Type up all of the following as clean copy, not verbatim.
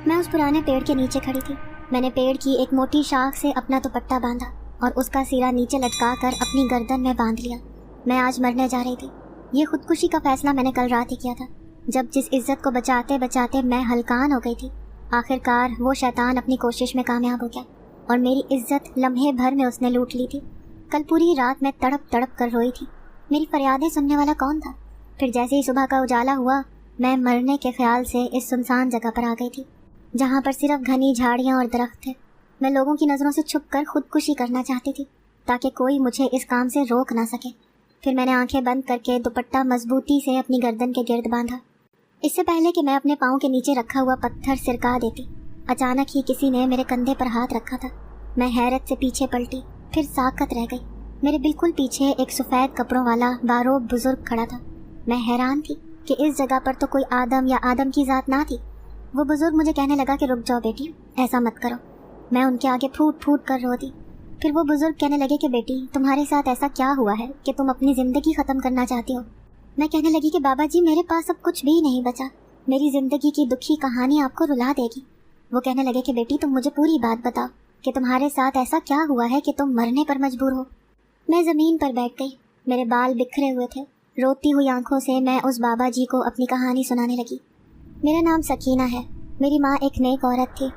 میں اس پرانے پیڑ کے نیچے کھڑی تھی۔ میں نے پیڑ کی ایک موٹی شاخ سے اپنا دوپٹہ باندھا اور اس کا سرا نیچے لٹکا کر اپنی گردن میں باندھ لیا۔ میں آج مرنے جا رہی تھی۔ یہ خودکشی کا فیصلہ میں نے کل رات ہی کیا تھا، جب جس عزت کو بچاتے بچاتے میں ہلکان ہو گئی تھی۔ آخر کار وہ شیطان اپنی کوشش میں کامیاب ہو گیا اور میری عزت لمحے بھر میں اس نے لوٹ لی تھی۔ کل پوری رات میں تڑپ تڑپ کر روئی تھی۔ میری فریادیں سننے والا کون تھا؟ پھر جیسے ہی صبح کا اجالا ہوا، میں مرنے کے خیال سے اس سنسان جگہ پر آ گئی تھی، جہاں پر صرف گھنی جھاڑیاں اور درخت تھے۔ میں لوگوں کی نظروں سے چھپ کر خودکشی کرنا چاہتی تھی تاکہ کوئی مجھے اس کام سے روک نہ سکے۔ پھر میں نے آنکھیں بند کر کے دوپٹہ مضبوطی سے اپنی گردن کے گرد باندھا۔ اس سے پہلے کہ میں اپنے پاؤں کے نیچے رکھا ہوا پتھر سرکا دیتی، اچانک ہی کسی نے میرے کندھے پر ہاتھ رکھا تھا۔ میں حیرت سے پیچھے پلٹی، پھر ساکت رہ گئی۔ میرے بالکل پیچھے ایک سفید کپڑوں والا باروب بزرگ کھڑا تھا۔ میں حیران تھی کہ اس جگہ پر تو کوئی آدم یا آدم کی ذات نہ تھی۔ وہ بزرگ مجھے کہنے لگا کہ رک جاؤ بیٹی، ایسا مت کرو۔ میں ان کے آگے پھوٹ پھوٹ کر روتی۔ پھر وہ بزرگ کہنے لگے کہ بیٹی، تمہارے ساتھ ایسا کیا ہوا ہے کہ تم اپنی زندگی ختم کرنا چاہتی ہو؟ میں کہنے لگی کہ بابا جی، میرے پاس اب کچھ بھی نہیں بچا، میری زندگی کی دکھی کہانی آپ کو رلا دے گی۔ وہ کہنے لگے کہ بیٹی، تم مجھے پوری بات بتاؤ کہ تمہارے ساتھ ایسا کیا ہوا ہے کہ تم مرنے پر مجبور ہو۔ میں زمین پر بیٹھ گئی، میرے بال بکھرے ہوئے تھے۔ روتی ہوئی آنکھوں سے میں اس بابا جی کو اپنی کہانی سنانے لگی۔ میرا نام سکینہ ہے۔ میری ماں ایک نیک عورت تھی،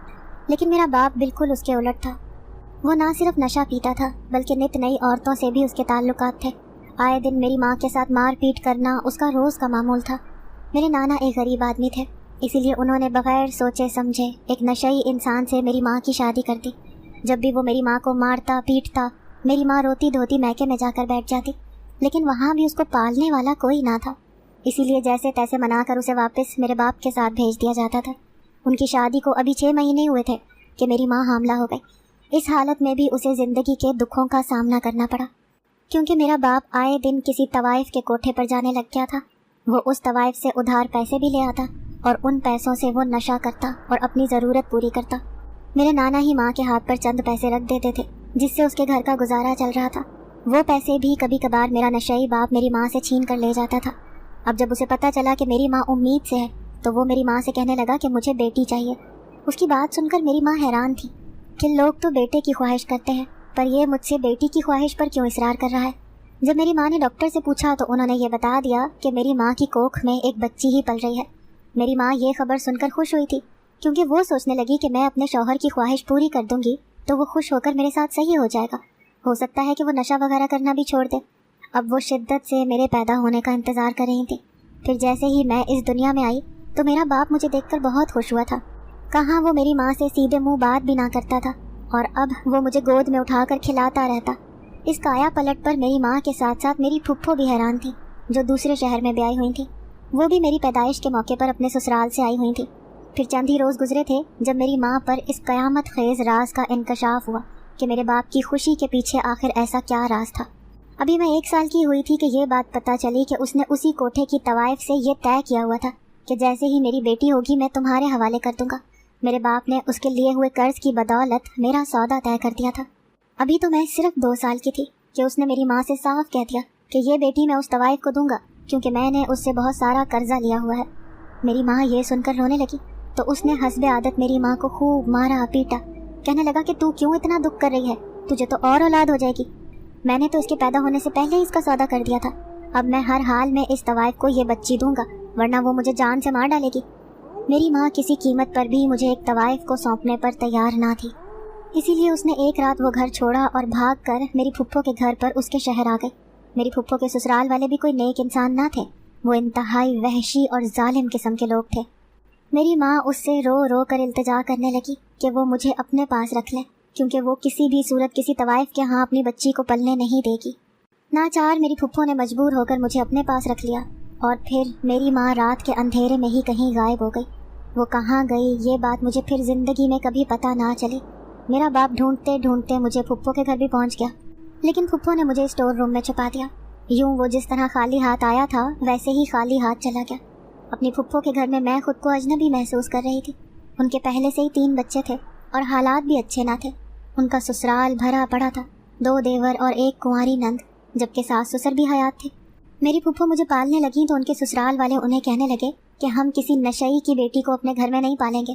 لیکن میرا باپ بالکل اس کے الٹ تھا۔ وہ نہ صرف نشہ پیتا تھا بلکہ نت نئی عورتوں سے بھی اس کے تعلقات تھے۔ آئے دن میری ماں کے ساتھ مار پیٹ کرنا اس کا روز کا معمول تھا۔ میرے نانا ایک غریب آدمی تھے، اسی لیے انہوں نے بغیر سوچے سمجھے ایک نشئی انسان سے میری ماں کی شادی کر دی۔ جب بھی وہ میری ماں کو مارتا پیٹتا، میری ماں روتی دھوتی میکے میں جا کر بیٹھ جاتی، لیکن وہاں بھی اس کو پالنے والا کوئی نہ تھا۔ اسی لیے جیسے تیسے منا کر اسے واپس میرے باپ کے ساتھ بھیج دیا جاتا تھا۔ ان کی شادی کو ابھی 6 مہینے ہوئے تھے کہ میری ماں حاملہ ہو گئی۔ اس حالت میں بھی اسے زندگی کے دکھوں کا سامنا کرنا پڑا، کیونکہ میرا باپ آئے دن کسی طوائف کے کوٹھے پر جانے لگ گیا تھا۔ وہ اس طوائف سے ادھار پیسے بھی لے آتا اور ان پیسوں سے وہ نشہ کرتا اور اپنی ضرورت پوری کرتا۔ میرے نانا ہی ماں کے ہاتھ پر چند پیسے رکھ دیتے تھے جس سے اس کے گھر کا گزارا چل رہا تھا۔ وہ پیسے بھی کبھی کبھار میرا نشئی باپ میری ماں سے چھین کر لے جاتا تھا۔ اب جب اسے پتہ چلا کہ میری ماں امید سے ہے تو وہ میری ماں سے کہنے لگا کہ مجھے بیٹی چاہیے۔ اس کی بات سن کر میری ماں حیران تھی کہ لوگ تو بیٹے کی خواہش کرتے ہیں، پر یہ مجھ سے بیٹی کی خواہش پر کیوں اصرار کر رہا ہے؟ جب میری ماں نے ڈاکٹر سے پوچھا تو انہوں نے یہ بتا دیا کہ میری ماں کی کوکھ میں ایک بچی ہی پل رہی ہے۔ میری ماں یہ خبر سن کر خوش ہوئی تھی، کیونکہ وہ سوچنے لگی کہ میں اپنے شوہر کی خواہش پوری کر دوں گی تو وہ خوش ہو کر میرے ساتھ صحیح ہو جائے گا۔ ہو سکتا ہے کہ وہ نشہ وغیرہ کرنا بھی چھوڑ دے۔ اب وہ شدت سے میرے پیدا ہونے کا انتظار کر رہی تھی۔ پھر جیسے ہی میں اس دنیا میں آئی تو میرا باپ مجھے دیکھ کر بہت خوش ہوا تھا۔ کہاں وہ میری ماں سے سیدھے منہ بات بھی نہ کرتا تھا، اور اب وہ مجھے گود میں اٹھا کر کھلاتا رہتا۔ اس کایا پلٹ پر میری ماں کے ساتھ ساتھ میری پھپھو بھی حیران تھی، جو دوسرے شہر میں بیائی ہوئی تھی۔ وہ بھی میری پیدائش کے موقع پر اپنے سسرال سے آئی ہوئی تھی۔ پھر چند ہی روز گزرے تھے جب میری ماں پر اس قیامت خیز راز کا انکشاف ہوا کہ میرے باپ کی خوشی کے پیچھے آخر ایسا کیا راز تھا۔ ابھی میں 1 سال کی ہوئی تھی کہ یہ بات پتہ چلی کہ اس نے اسی کوٹھے کی طوائف سے یہ طے کیا ہوا تھا کہ جیسے ہی میری بیٹی ہوگی میں تمہارے حوالے کر دوں گا۔ میرے باپ نے اس کے لیے ہوئے قرض کی بدولت میرا سودا طے کر دیا تھا۔ ابھی تو میں صرف 2 سال کی تھی کہ اس نے میری ماں سے صاف کہہ دیا کہ یہ بیٹی میں اس طوائف کو دوں گا، کیونکہ میں نے اس سے بہت سارا قرضہ لیا ہوا ہے۔ میری ماں یہ سن کر رونے لگی تو اس نے حسب عادت میری ماں کو خوب مارا پیٹا۔ کہنے لگا کہ تو کیوں اتنا دکھ کر رہی ہے، تجھے تو اور اولاد ہو جائے گی۔ میں نے تو اس کے پیدا ہونے سے پہلے ہی اس کا سودا کر دیا تھا۔ اب میں ہر حال میں اس طوائف کو یہ بچی دوں گا، ورنہ وہ مجھے جان سے مار ڈالے گی۔ میری ماں کسی قیمت پر بھی مجھے ایک طوائف کو سونپنے پر تیار نہ تھی، اسی لیے اس نے ایک رات وہ گھر چھوڑا اور بھاگ کر میری پھپھو کے گھر پر اس کے شہر آ گئی۔ میری پھپھو کے سسرال والے بھی کوئی نیک انسان نہ تھے، وہ انتہائی وحشی اور ظالم قسم کے لوگ تھے۔ میری ماں اس سے رو رو کر التجا کرنے لگی کہ وہ مجھے اپنے پاس رکھ لے، کیونکہ وہ کسی بھی صورت کسی طوائف کے ہاں اپنی بچی کو پلنے نہیں دے گی۔ ناچار میری پھپھو نے مجبور ہو کر مجھے اپنے پاس رکھ لیا، اور پھر میری ماں رات کے اندھیرے میں ہی کہیں غائب ہو گئی۔ وہ کہاں گئی یہ بات مجھے پھر زندگی میں کبھی پتہ نہ چلی۔ میرا باپ ڈھونڈتے ڈھونڈتے مجھے پھپھو کے گھر بھی پہنچ گیا، لیکن پھپھو نے مجھے اسٹور روم میں چھپا دیا۔ یوں وہ جس طرح خالی ہاتھ آیا تھا ویسے ہی خالی ہاتھ چلا گیا۔ اپنی پھپھو کے گھر میں میں خود کو اجنبی محسوس کر رہی تھی۔ ان کے پہلے سے ہی 3 بچے تھے اور حالات بھی اچھے نہ تھے۔ ان کا سسرال بھرا پڑا تھا، 2 دیور اور 1 کنواری نند، جبکہ ساس سسر بھی حیات تھے۔ میری پھپھو مجھے پالنے لگیں تو ان کے سسرال والے انہیں کہنے لگے کہ ہم کسی نشئی کی بیٹی کو اپنے گھر میں نہیں پالیں گے۔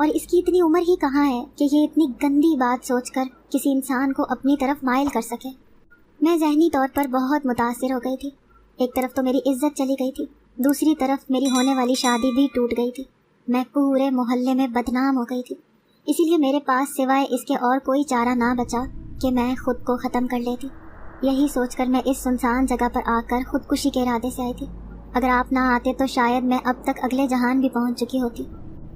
اور اس کی اتنی عمر ہی کہاں ہے کہ یہ اتنی گندی بات سوچ کر کسی انسان کو اپنی طرف مائل کر سکے۔ میں ذہنی طور پر بہت متاثر ہو گئی تھی۔ ایک طرف تو میری عزت چلی گئی تھی، دوسری طرف میری ہونے والی شادی بھی ٹوٹ گئی تھی۔ میں پورے محلے میں بدنام ہو گئی تھی۔ اسی لیے میرے پاس سوائے اس کے اور کوئی چارہ نہ بچا کہ میں خود کو ختم کر لیتی۔ یہی سوچ کر میں اس سنسان جگہ پر آ کر خودکشی کے ارادے سے آئی تھی۔ اگر آپ نہ آتے تو شاید میں اب تک اگلے جہان بھی پہنچ چکی ہوتی۔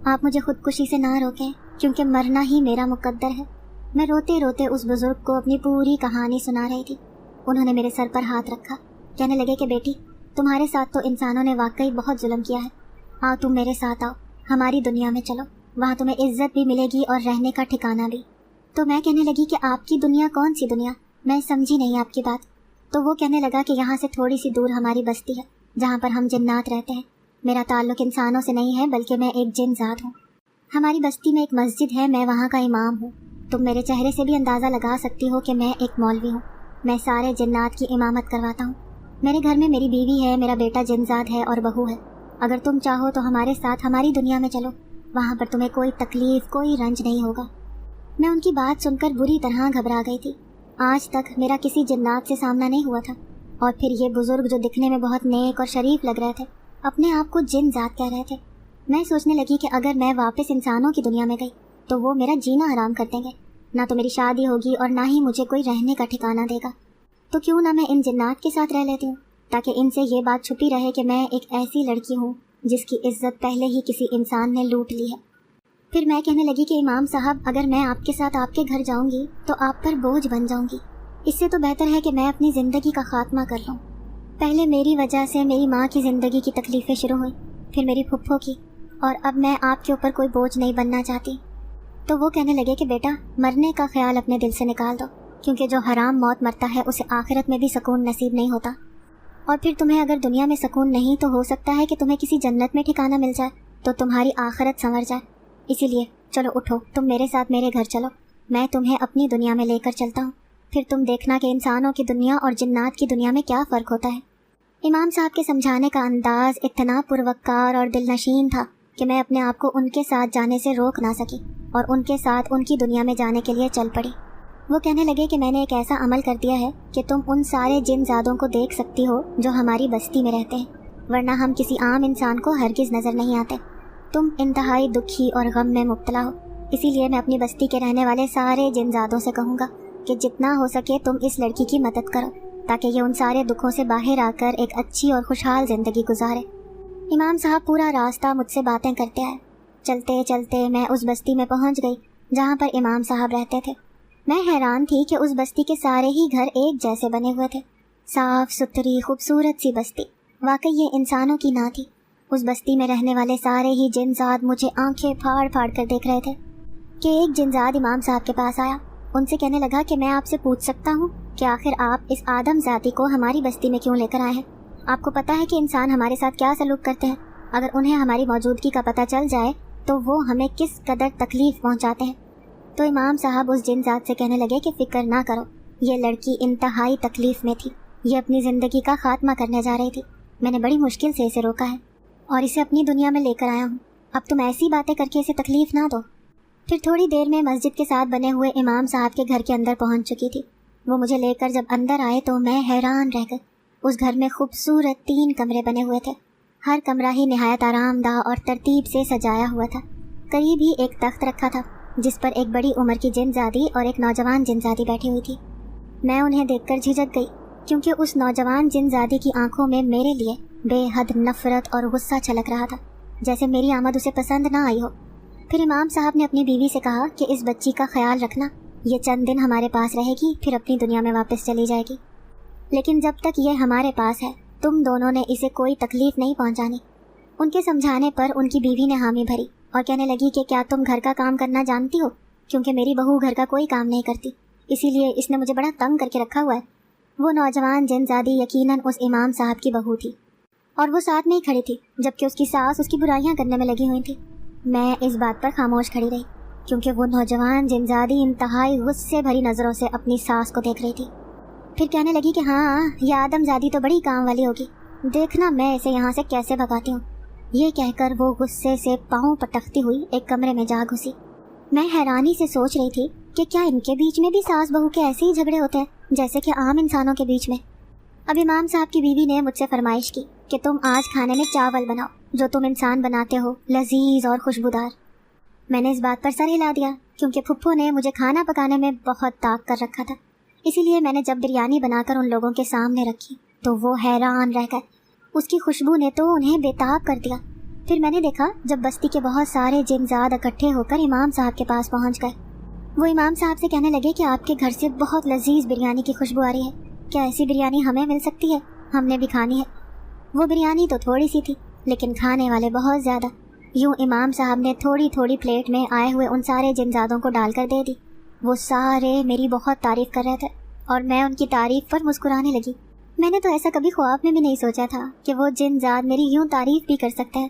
آپ مجھے خودکشی سے نہ روکیں، کیونکہ مرنا ہی میرا مقدر ہے۔ میں روتے روتے اس بزرگ کو اپنی پوری کہانی سنا رہی تھی۔ انہوں نے میرے سر پر ہاتھ رکھا، کہنے لگے کہ بیٹی، تمہارے ساتھ تو انسانوں نے واقعی بہت ظلم کیا ہے۔ آؤ تم میرے ساتھ آؤ، ہماری دنیا میں چلو، وہاں تمہیں عزت بھی ملے گی اور رہنے کا ٹھکانہ بھی۔ تو میں کہنے لگی کہ آپ کی دنیا کون سی دنیا؟ میں سمجھی نہیں آپ کی بات۔ تو وہ کہنے لگا کہ یہاں سے تھوڑی سی دور ہماری بستی ہے جہاں پر ہم جنات رہتے ہیں۔ میرا تعلق انسانوں سے نہیں ہے بلکہ میں ایک جن ذات ہوں۔ ہماری بستی میں ایک مسجد ہے، میں وہاں کا امام ہوں۔ تم میرے چہرے سے بھی اندازہ لگا سکتی ہو کہ میں ایک مولوی ہوں۔ میں سارے جنات کی امامت کرواتا ہوں۔ میرے گھر میں میری بیوی ہے، میرا بیٹا جنزاد ہے اور بہو ہے۔ اگر تم چاہو تو ہمارے ساتھ ہماری دنیا میں چلو، وہاں پر تمہیں کوئی تکلیف، کوئی رنج نہیں ہوگا۔ میں ان کی بات سن کر بری طرح گھبرا گئی تھی۔ آج تک میرا کسی جنات سے سامنا نہیں ہوا تھا، اور پھر یہ بزرگ جو دکھنے میں بہت نیک اور شریف لگ رہے تھے، اپنے آپ کو جن ذات کہہ رہے تھے۔ میں سوچنے لگی کہ اگر میں واپس انسانوں کی دنیا میں گئی تو وہ میرا جینا حرام کر دیں گے، نہ تو میری شادی ہوگی اور نہ ہی مجھے کوئی رہنے کا ٹھکانہ دے گا۔ تو کیوں نہ میں ان جنات کے ساتھ رہ لیتی ہوں، تاکہ ان سے یہ بات چھپی رہے کہ میں ایک ایسی لڑکی ہوں جس کی عزت پہلے ہی کسی انسان نے لوٹ لی ہے۔ پھر میں کہنے لگی کہ امام صاحب، اگر میں آپ کے ساتھ آپ کے گھر جاؤں گی تو آپ پر بوجھ بن جاؤں گی۔ اس سے تو بہتر ہے کہ میں اپنی زندگی کا خاتمہ کر لوں۔ پہلے میری وجہ سے میری ماں کی زندگی کی تکلیفیں شروع ہوئیں، پھر میری پھپھو کی، اور اب میں آپ کے اوپر کوئی بوجھ نہیں بننا چاہتی۔ تو وہ کہنے لگے کہ بیٹا، مرنے کا خیال اپنے دل سے نکال دو، کیونکہ جو حرام موت مرتا ہے اسے آخرت میں بھی سکون نصیب نہیں ہوتا۔ اور پھر تمہیں اگر دنیا میں سکون نہیں تو ہو سکتا ہے کہ تمہیں کسی جنت میں ٹھکانہ مل جائے، تو تمہاری آخرت سنور جائے۔ اسی لیے چلو اٹھو، تم میرے ساتھ میرے گھر چلو، میں تمہیں اپنی دنیا میں لے کر چلتا ہوں، پھر تم دیکھنا کہ انسانوں کی دنیا اور جنات کی دنیا میں کیا فرق ہوتا ہے۔ امام صاحب کے سمجھانے کا انداز اتنا پروقار اور دل نشین تھا کہ میں اپنے آپ کو ان کے ساتھ جانے سے روک نہ سکی اور ان کے ساتھ ان کی دنیا میں جانے کے لیے چل پڑی۔ وہ کہنے لگے کہ میں نے ایک ایسا عمل کر دیا ہے کہ تم ان سارے جن زادوں کو دیکھ سکتی ہو جو ہماری بستی میں رہتے ہیں، ورنہ ہم کسی عام انسان کو ہرگز نظر نہیں آتے۔ تم انتہائی دکھی اور غم میں مبتلا ہو، اسی لیے میں اپنی بستی کے رہنے والے سارے جن زادوں سے کہوں گا کہ جتنا ہو سکے تم اس لڑکی کی مدد کرو، تاکہ یہ ان سارے دکھوں سے باہر آ کر ایک اچھی اور خوشحال زندگی گزارے۔ امام صاحب پورا راستہ مجھ سے باتیں کرتے آئے۔ چلتے چلتے میں اس بستی میں پہنچ گئی جہاں پر امام صاحب رہتے تھے۔ میں حیران تھی کہ اس بستی کے سارے ہی گھر ایک جیسے بنے ہوئے تھے، صاف ستھری خوبصورت سی بستی، واقعی یہ انسانوں کی نہ تھی۔ اس بستی میں رہنے والے سارے ہی جنزاد مجھے آنکھیں پھاڑ پھاڑ کر دیکھ رہے تھے کہ ایک جنزاد امام صاحب کے پاس آیا، ان سے کہنے لگا کہ میں آپ سے پوچھ سکتا ہوں کہ آخر آپ اس آدم ذاتی کو ہماری بستی میں کیوں لے کر آئے ہیں؟ آپ کو پتہ ہے کہ انسان ہمارے ساتھ کیا سلوک کرتے ہیں؟ اگر انہیں ہماری موجودگی کا پتہ چل جائے تو وہ ہمیں کس قدر تکلیف پہنچاتے ہیں۔ تو امام صاحب اس جن ذات سے کہنے لگے کہ فکر نہ کرو، یہ لڑکی انتہائی تکلیف میں تھی، یہ اپنی زندگی کا خاتمہ کرنے جا رہی تھی۔ میں نے بڑی مشکل سے اسے روکا ہے اور اسے اپنی دنیا میں لے کر آیا ہوں، اب تم ایسی باتیں کر کے اسے تکلیف نہ دو۔ پھر تھوڑی دیر میں مسجد کے ساتھ بنے ہوئے امام صاحب کے گھر کے اندر پہنچ چکی تھی۔ وہ مجھے لے کر جب اندر آئے تو میں حیران رہ گئی۔ اس گھر میں خوبصورت 3 کمرے بنے ہوئے تھے، ہر کمرہ ہی نہایت آرام دہ اور ترتیب سے سجایا ہوا تھا۔ قریب ہی ایک تخت رکھا تھا جس پر ایک بڑی عمر کی جنزادی اور ایک نوجوان جنزادی بیٹھی ہوئی تھی۔ میں انہیں دیکھ کر جھجک گئی، کیونکہ اس نوجوان جنزادی کی آنکھوں میں میرے لیے بے حد نفرت اور غصہ چھلک رہا تھا، جیسے میری آمد اسے پسند نہ آئی ہو۔ پھر امام صاحب نے اپنی بیوی سے کہا کہ اس بچی کا خیال رکھنا، یہ چند دن ہمارے پاس رہے گی، پھر اپنی دنیا میں واپس چلی جائے گی، لیکن جب تک یہ ہمارے پاس ہے تم دونوں نے اسے کوئی تکلیف نہیں پہنچانی۔ ان کے سمجھانے پر ان کی بیوی نے حامی بھری اور کہنے لگی کہ کیا تم گھر کا کام کرنا جانتی ہو؟ کیونکہ میری بہو گھر کا کوئی کام نہیں کرتی، اسی لیے اس نے مجھے بڑا تنگ کر کے رکھا ہوا ہے۔ وہ نوجوان جنزادی یقیناً اس امام صاحب کی بہو تھی، اور وہ ساتھ میں ہی کھڑی تھی جبکہ اس کی ساس اس کی برائیاں کرنے میں لگی ہوئی تھی۔ میں اس بات پر خاموش کھڑی رہی کیونکہ وہ نوجوان جنزادی انتہائی غصے بھری نظروں سے اپنی ساس کو دیکھ رہی تھی۔ پھر کہنے لگی کہ ہاں، یہ آدم زادی تو بڑی کام والی ہوگی، دیکھنا میں اسے یہاں سے کیسے بھگاتی ہوں۔ یہ کہہ کر وہ غصے سے پاؤں پٹکتی ہوئی ایک کمرے میں جا گھسی۔ میں حیرانی سے سوچ رہی تھی کہ کیا ان کے بیچ میں بھی ساس بہو کے ایسے ہی جھگڑے ہوتے ہیں جیسے کہ عام انسانوں کے بیچ میں۔ اب امام صاحب کی بیوی نے مجھ سے فرمائش کی کہ تم آج کھانے میں چاول بناؤ جو تم انسان بناتے ہو، لذیذ اور خوشبودار۔ میں نے اس بات پر سر ہلا دیا کیونکہ پھپھو نے مجھے کھانا پکانے میں بہت طاق کر رکھا تھا، اسی لیے میں نے جب بریانی بنا کر ان لوگوں کے سامنے رکھی تو وہ حیران رہ گئے۔ اس کی خوشبو نے تو انہیں بے تاب کر دیا۔ پھر میں نے دیکھا جب بستی کے بہت سارے جنزاد اکٹھے ہو کر امام صاحب کے پاس پہنچ گئے۔ وہ امام صاحب سے کہنے لگے کہ آپ کے گھر سے بہت لذیذ بریانی کی خوشبو آ رہی ہے، کیا ایسی بریانی ہمیں مل سکتی ہے؟ ہم نے بھی کھانی ہے۔ وہ بریانی تو تھوڑی سی تھی لیکن کھانے والے بہت زیادہ۔ یوں امام صاحب نے تھوڑی تھوڑی پلیٹ میں آئے ہوئے ان سارے جنزادوں کو ڈال کر دے دی۔ وہ سارے میری بہت تعریف کر رہے تھے اور میں ان کی تعریف پر مسکرانے لگی۔ میں نے تو ایسا کبھی خواب میں بھی نہیں سوچا تھا کہ وہ جنزاد میری یوں تعریف بھی کر سکتے ہیں۔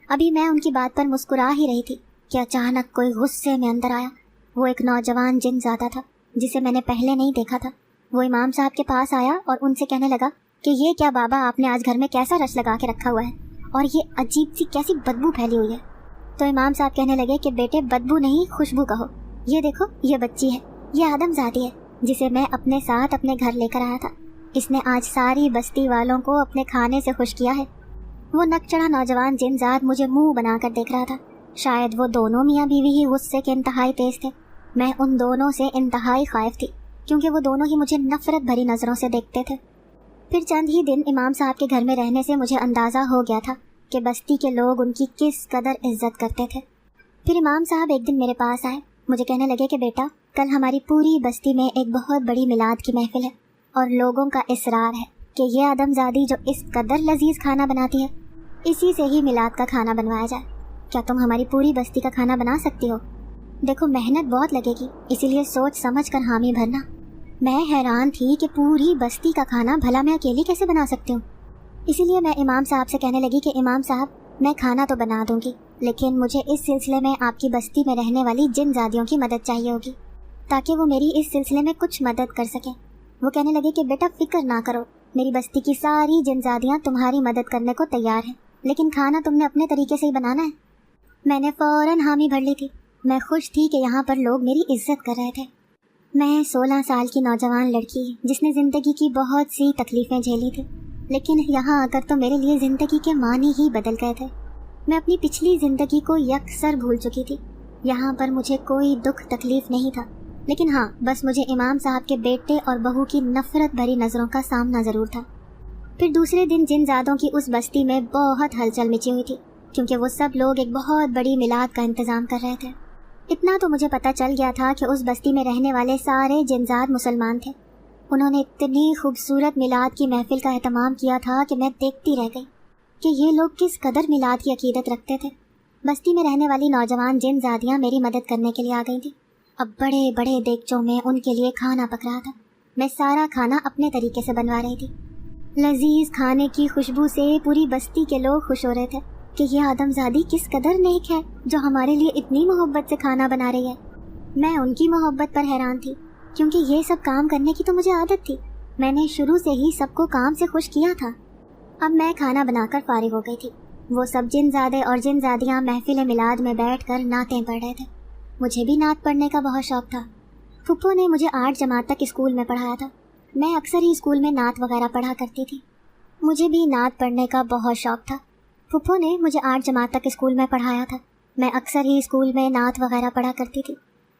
ابھی میں ان کی بات پر مسکرا ہی رہی تھی کہ اچانک کوئی غصے میں اندر آیا۔ وہ ایک نوجوان جنزادہ تھا جسے میں نے پہلے نہیں دیکھا تھا۔ وہ امام صاحب کے پاس آیا اور ان سے کہنے لگا کہ یہ کیا بابا آپ نے آج گھر میں کیسا رش لگا کے رکھا ہوا ہے اور یہ عجیب سی کیسی بدبو پھیلی ہوئی ہے؟ تو امام صاحب کہنے لگے کہ بیٹے بدبو نہیں خوشبو کہو، یہ دیکھو یہ بچی ہے، یہ آدم زادی ہے جسے میں اپنے ساتھ اپنے گھر لے کر آیا تھا۔ اس نے آج ساری بستی والوں کو اپنے کھانے سے خوش کیا ہے۔ وہ نک چڑھا نوجوان جنزاد مجھے منہ بنا کر دیکھ رہا تھا۔ شاید وہ دونوں میاں بیوی ہی غصے کے انتہائی تیز تھے۔ میں ان دونوں سے انتہائی خائف تھی کیونکہ وہ دونوں ہی مجھے نفرت بھری نظروں سے دیکھتے تھے۔ پھر چند ہی دن امام صاحب کے گھر میں رہنے سے مجھے اندازہ ہو گیا تھا کہ بستی کے لوگ ان کی کس قدر عزت کرتے تھے۔ پھر امام صاحب ایک دن میرے پاس آئے، مجھے کہنے لگے کہ بیٹا کل ہماری پوری بستی میں ایک بہت بڑی میلاد کی محفل ہے اور لوگوں کا اصرار ہے کہ یہ آدم زادی جو اس قدر لذیذ کھانا بناتی ہے اسی سے ہی میلاد کا کھانا بنوایا جائے۔ کیا تم ہماری پوری بستی کا کھانا بنا سکتی ہو؟ دیکھو محنت بہت لگے گی، اسی لیے سوچ سمجھ کر حامی بھرنا۔ میں حیران تھی کہ پوری بستی کا کھانا بھلا میں اکیلی کیسے بنا سکتی ہوں۔ اسی لیے میں امام صاحب سے کہنے لگی کہ امام صاحب میں کھانا تو بنا دوں گی لیکن مجھے اس سلسلے میں آپ کی بستی میں رہنے والی جن زادیوں کی مدد چاہیے ہوگی تاکہ وہ میری اس سلسلے میں کچھ مدد کر سکیں۔ وہ کہنے لگے کہ بیٹا فکر نہ کرو، میری بستی کی ساری جن زادیاں تمہاری مدد کرنے کو تیار ہیں، لیکن کھانا تم نے اپنے طریقے سے ہی بنانا ہے۔ میں نے فوراً حامی بھر لی تھی۔ میں خوش تھی کہ یہاں پر لوگ میری عزت کر رہے تھے۔ میں 16 سال کی نوجوان لڑکی جس نے زندگی کی بہت سی تکلیفیں جھیلی تھی، لیکن یہاں آ کر تو میرے لیے زندگی کے معنی ہی بدل گئے تھے۔ میں اپنی پچھلی زندگی کو یکسر بھول چکی تھی۔ یہاں پر مجھے کوئی دکھ تکلیف نہیں تھا، لیکن ہاں بس مجھے امام صاحب کے بیٹے اور بہو کی نفرت بھری نظروں کا سامنا ضرور تھا۔ پھر دوسرے دن جن زادوں کی اس بستی میں بہت ہلچل مچی ہوئی تھی کیونکہ وہ سب لوگ ایک بہت بڑی میلاد کا انتظام کر رہے تھے۔ اتنا تو مجھے پتہ چل گیا تھا کہ اس بستی میں رہنے والے سارے جنزاد مسلمان تھے۔ انہوں نے اتنی خوبصورت میلاد کی محفل کا اہتمام کیا تھا کہ میں دیکھتی رہ گئی کہ یہ لوگ کس قدر میلاد کی عقیدت رکھتے تھے۔ بستی میں رہنے والی نوجوان جن زادیاں میری مدد کرنے کے لیے آ گئی تھیں۔ اب بڑے بڑے دیگچوں میں ان کے لیے کھانا پک رہا تھا۔ میں سارا کھانا اپنے طریقے سے بنوا رہی تھی۔ لذیذ کھانے کی خوشبو سے پوری بستی کے لوگ خوش ہو رہے تھے کہ یہ آدم زادی کس قدر نیک ہے جو ہمارے لیے اتنی محبت سے کھانا بنا رہی ہے۔ میں ان کی محبت پر حیران تھی کیونکہ یہ سب کام کرنے کی تو مجھے عادت تھی۔ میں نے شروع سے ہی سب کو کام سے خوش کیا تھا۔ اب میں کھانا بنا کر فارغ ہو گئی تھی۔ وہ سب جن زادے اور جن زادیاں محفل میلاد میں بیٹھ کر نعتیں پڑھ رہے تھے۔ مجھے بھی نعت پڑھنے کا بہت شوق تھا۔ پھپھو نے مجھے 8 جماعت تک اسکول میں پڑھایا تھا۔ میں اکثر ہی اسکول میں نعت وغیرہ پڑھا کرتی تھی۔ مجھے بھی نعت پڑھنے کا بہت شوق تھا۔ پھپھو نے مجھے 8 جماعت تک اسکول میں پڑھایا تھا۔ میں اکثر ہی اسکول میں نعت وغیرہ پڑھا کرتی تھی،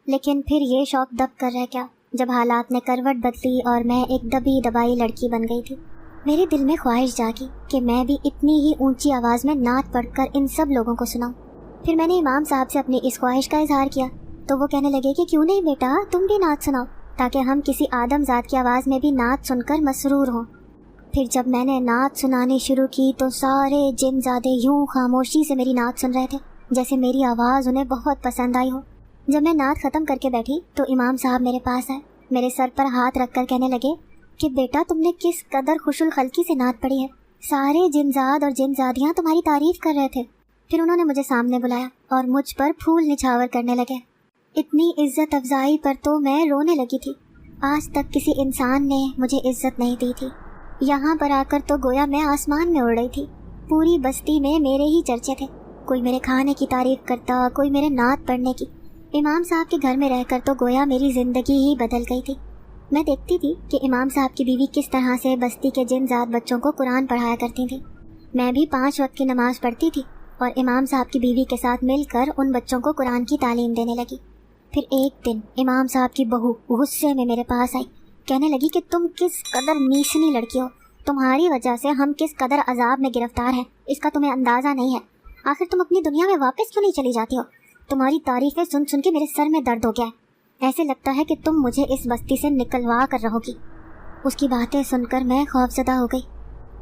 لیکن پھر یہ شوق دب کر رہ گیا جب حالات نے کروٹ بدلی اور میں ایک دبی دبائی لڑکی بن گئی تھی۔ میرے دل میں خواہش جاگی کہ میں بھی اتنی ہی اونچی آواز میں نعت پڑھ کر ان سب لوگوں کو سناؤں۔ پھر میں نے امام صاحب سے اپنی اس خواہش کا اظہار کیا تو وہ کہنے لگے کہ کیوں نہیں بیٹا تم بھی نعت سناؤ تاکہ ہم کسی آدم ذات کی آواز میں بھی نعت سن کر مسرور ہوں۔ پھر جب میں نے نعت سنانی شروع کی تو سارے جن زادے یوں خاموشی سے میری نعت سن رہے تھے جیسے میری آواز انہیں بہت پسند آئی ہو۔ جب میں نعت ختم کر کے بیٹھی تو امام صاحب میرے پاس آئے، میرے سر پر ہاتھ رکھ کر کہنے لگے کہ بیٹا تم نے کس قدر خوش الخلقی سے نعت پڑھی ہے، سارے جن زاد اور جن زادیاں تمہاری تعریف کر رہے تھے۔ پھر انہوں نے مجھے سامنے بلایا اور مجھ پر پھول نچھاور کرنے لگے۔ اتنی عزت افزائی پر تو میں رونے لگی تھی۔ آج تک کسی انسان نے مجھے عزت نہیں دی تھی، یہاں پر آ کر تو گویا میں آسمان میں اڑ رہی تھی۔ پوری بستی میں میرے ہی چرچے تھے. کوئی میرے کھانے کی تعریف کرتا, کوئی میرے نعت پڑھنے کی. امام صاحب کے گھر میں رہ کر تو گویا میری زندگی ہی بدل گئی تھی. میں دیکھتی تھی کہ امام صاحب کی بیوی کس طرح سے بستی کے جن زاد بچوں کو قرآن پڑھایا کرتی تھی. میں بھی 5 وقت کی نماز پڑھتی تھی اور امام صاحب کی بیوی کے ساتھ مل کر ان بچوں کو قرآن کی تعلیم دینے لگی. پھر ایک دن امام صاحب کی بہو غصے میں میرے پاس آئی. کہنے لگی کہ تم کس قدر نیسنی لڑکی ہو, تمہاری وجہ سے ہم کس قدر عذاب میں گرفتار ہیں, اس کا تمہیں اندازہ نہیں ہے. آخر تم اپنی دنیا میں واپس کیوں نہیں چلی جاتی ہو؟ تمہاری تعریفیں سن سن کے میرے سر میں درد ہو گیا ہے. ایسے لگتا ہے کہ تم مجھے اس بستی سے نکلوا کر رہو گی. اس کی باتیں سن کر میں خوفزدہ ہو گئی.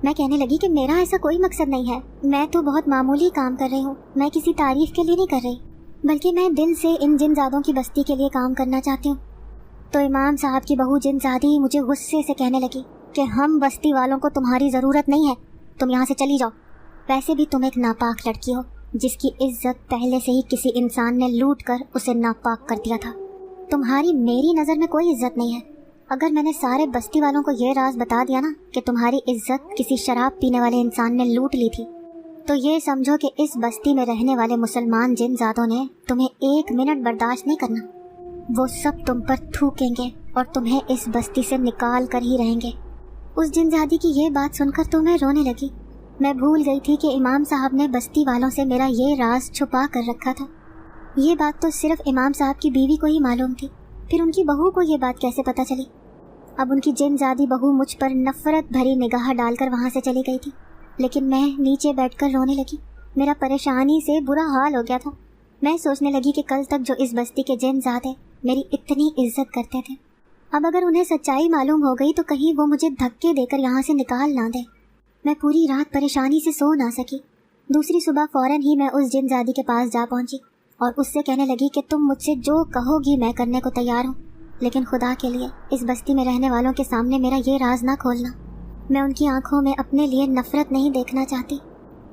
میں کہنے لگی کہ میرا ایسا کوئی مقصد نہیں ہے, میں تو بہت معمولی کام کر رہی ہوں. میں کسی تعریف کے لیے نہیں کر رہی, بلکہ میں دل سے ان جن زادوں کی بستی کے لیے کام کرنا چاہتی ہوں. تو امام صاحب کی بہو جن زادی مجھے غصے سے کہنے لگی کہ ہم بستی والوں کو تمہاری ضرورت نہیں ہے, تم یہاں سے چلی جاؤ. ویسے بھی تم ایک ناپاک لڑکی ہو جس کی عزت پہلے سے ہی کسی انسان نے لوٹ کر اسے ناپاک کر دیا تھا. تمہاری میری نظر میں کوئی عزت نہیں ہے. اگر میں نے سارے بستی والوں کو یہ راز بتا دیا نا کہ تمہاری عزت کسی شراب پینے والے انسان نے لوٹ لی تھی, تو یہ سمجھو کہ اس بستی میں رہنے والے مسلمان جن زادوں نے تمہیں 1 منٹ برداشت نہیں کرنا. وہ سب تم پر تھوکیں گے اور تمہیں اس بستی سے نکال کر ہی رہیں گے. اس جن زادی کی یہ بات سن کر تو میں رونے لگی. میں بھول گئی تھی کہ امام صاحب نے بستی والوں سے میرا یہ راز چھپا کر رکھا تھا. یہ بات تو صرف امام صاحب کی بیوی کو ہی معلوم تھی. پھر ان کی بہو کو یہ بات کیسے پتہ چلی؟ اب ان کی جن زادی بہو مجھ پر نفرت بھری نگاہ ڈال کر وہاں سے چلی گئی تھی, لیکن میں نیچے بیٹھ کر رونے لگی. میرا پریشانی سے برا حال ہو گیا تھا. میں سوچنے لگی کہ کل تک جو اس بستی کے جن زاد ہیں میری اتنی عزت کرتے تھے, اب اگر انہیں سچائی معلوم ہو گئی تو کہیں وہ مجھے دھکے دے کر یہاں سے نکال نہ دیں. میں پوری رات پریشانی سے سو نہ سکی. دوسری صبح فوراً ہی میں اس جن زادی کے پاس جا پہنچی اور اس سے کہنے لگی کہ تم مجھ سے جو کہو گی میں کرنے کو تیار ہوں, لیکن خدا کے لیے اس بستی میں رہنے والوں کے سامنے میرا یہ راز نہ کھولنا. میں ان کی آنکھوں میں اپنے لیے نفرت نہیں دیکھنا چاہتی.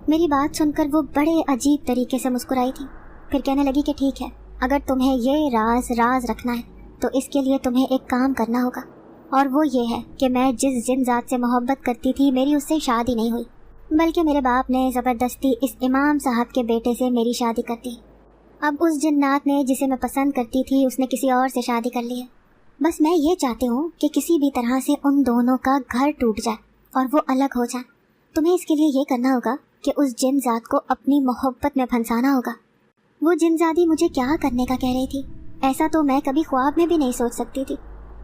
میری بات سن کر وہ بڑے عجیب طریقے سے مسکرائی تھی. پھر کہنے لگی کہ ٹھیک ہے, اگر تمہیں یہ راز رکھنا ہے تو اس کے لیے تمہیں ایک کام کرنا ہوگا, اور وہ یہ ہے کہ میں جس جن ذات سے محبت کرتی تھی میری اس سے شادی نہیں ہوئی, بلکہ میرے باپ نے زبردستی اس امام صاحب کے بیٹے سے میری شادی کر دی. اب اس جنات نے جسے میں پسند کرتی تھی اس نے کسی اور سے شادی کر لی ہے. بس میں یہ چاہتی ہوں کہ کسی بھی طرح سے ان دونوں کا گھر ٹوٹ جائے اور وہ الگ ہو جائیں. تمہیں اس کے لیے یہ کرنا ہوگا کہ اس جن ذات کو اپنی محبت میں پھنسانا ہوگا. وہ جن زادی مجھے کیا کرنے کا کہہ رہی تھی, ایسا تو میں کبھی خواب میں بھی نہیں سوچ سکتی تھی.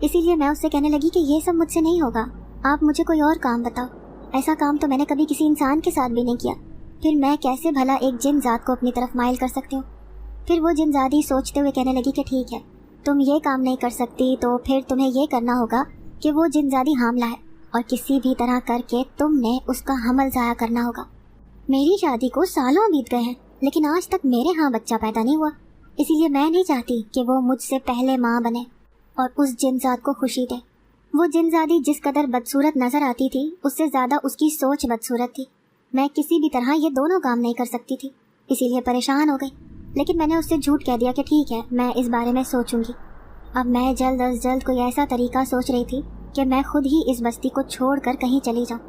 اسی لیے میں اس سے کہنے لگی کہ یہ سب مجھ سے نہیں ہوگا, آپ مجھے کوئی اور کام بتاؤ. ایسا کام تو میں نے کبھی کسی انسان کے ساتھ بھی نہیں کیا. پھر میں کیسے بھلا ایک جن ذات کو اپنی طرف مائل کر سکتی ہوں؟ پھر وہ جن زادی سوچتے ہوئے کہنے لگی کہ ٹھیک ہے, تم یہ کام نہیں کر سکتی تو پھر تمہیں یہ کرنا ہوگا کہ وہ جن زادی حاملہ ہے اور کسی بھی طرح کر کے تم نے اس کا حمل ضائع کرنا ہوگا. میری شادی کو سالوں بیت گئے ہیں لیکن آج تک میرے ہاں بچہ پیدا نہیں ہوا, اسی لیے میں نہیں چاہتی کہ وہ مجھ سے پہلے ماں بنے اور اس جن زاد کو خوشی دے. وہ جن زادی جس قدر بدصورت نظر آتی تھی اس سے زیادہ اس کی سوچ بدصورت تھی. میں کسی بھی طرح یہ دونوں کام نہیں کر سکتی تھی, اسی لیے پریشان ہو گئی. لیکن میں نے اس سے جھوٹ کہہ دیا کہ ٹھیک ہے, میں اس بارے میں سوچوں گی. اب میں جلد از جلد کوئی ایسا طریقہ سوچ رہی تھی کہ میں خود ہی اس بستی کو چھوڑ کر کہیں چلی جاؤں.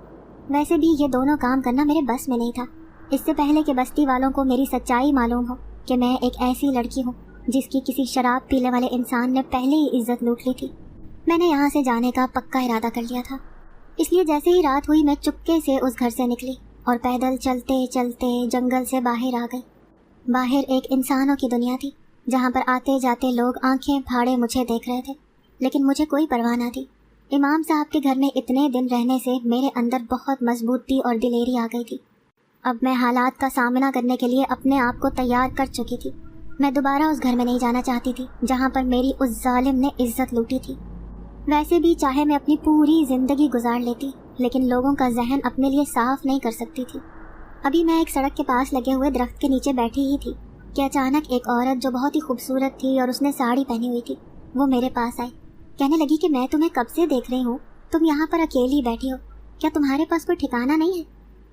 ویسے بھی یہ دونوں کام کرنا میرے بس میں نہیں تھا. اس سے پہلے کہ بستی والوں کو میری سچائی معلوم ہو کہ میں ایک ایسی لڑکی ہوں جس کی کسی شراب پینے والے انسان نے پہلے ہی عزت لوٹ لی تھی, میں نے یہاں سے جانے کا پکا ارادہ کر لیا تھا. اس لیے جیسے ہی رات ہوئی میں چپکے سے اس گھر سے نکلی اور پیدل چلتے چلتے جنگل سے باہر آ گئی. باہر ایک انسانوں کی دنیا تھی جہاں پر آتے جاتے لوگ آنکھیں پھاڑے مجھے دیکھ رہے تھے, لیکن مجھے کوئی پرواہ نہ تھی. امام صاحب کے گھر میں اتنے دن رہنے سے میرے اندر بہت مضبوطی اور دلیری آ گئی تھی. اب میں حالات کا سامنا کرنے کے لیے اپنے آپ کو تیار کر چکی تھی. میں دوبارہ اس گھر میں نہیں جانا چاہتی تھی جہاں پر میری اس ظالم نے عزت لوٹی تھی. ویسے بھی چاہے میں اپنی پوری زندگی گزار لیتی لیکن لوگوں کا ذہن اپنے لیے صاف نہیں کر سکتی تھی. ابھی میں ایک سڑک کے پاس لگے ہوئے درخت کے نیچے بیٹھی ہی تھی کہ اچانک ایک عورت جو بہت ہی خوبصورت تھی اور اس نے ساڑی پہنی ہوئی تھی وہ میرے پاس آئی. کہنے لگی کہ میں تمہیں کب سے دیکھ رہی ہوں, تم یہاں پر اکیلی بیٹھی ہو, کیا تمہارے پاس کوئی ٹھکانہ نہیں ہے؟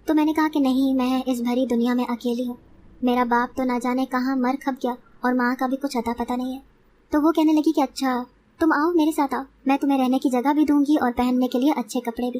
تو میں نے کہا کہ نہیں, میں اس بھری دنیا میں اکیلی ہوں. میرا باپ تو نہ جانے کہاں مر کھپ گیا اور ماں کا بھی کچھ اتا پتہ نہیں ہے. تو وہ کہنے لگی کہ اچھا تم آؤ میرے ساتھ آؤ, میں تمہیں رہنے کی جگہ بھی دوں گی اور پہننے کے لیے اچھے کپڑے بھی.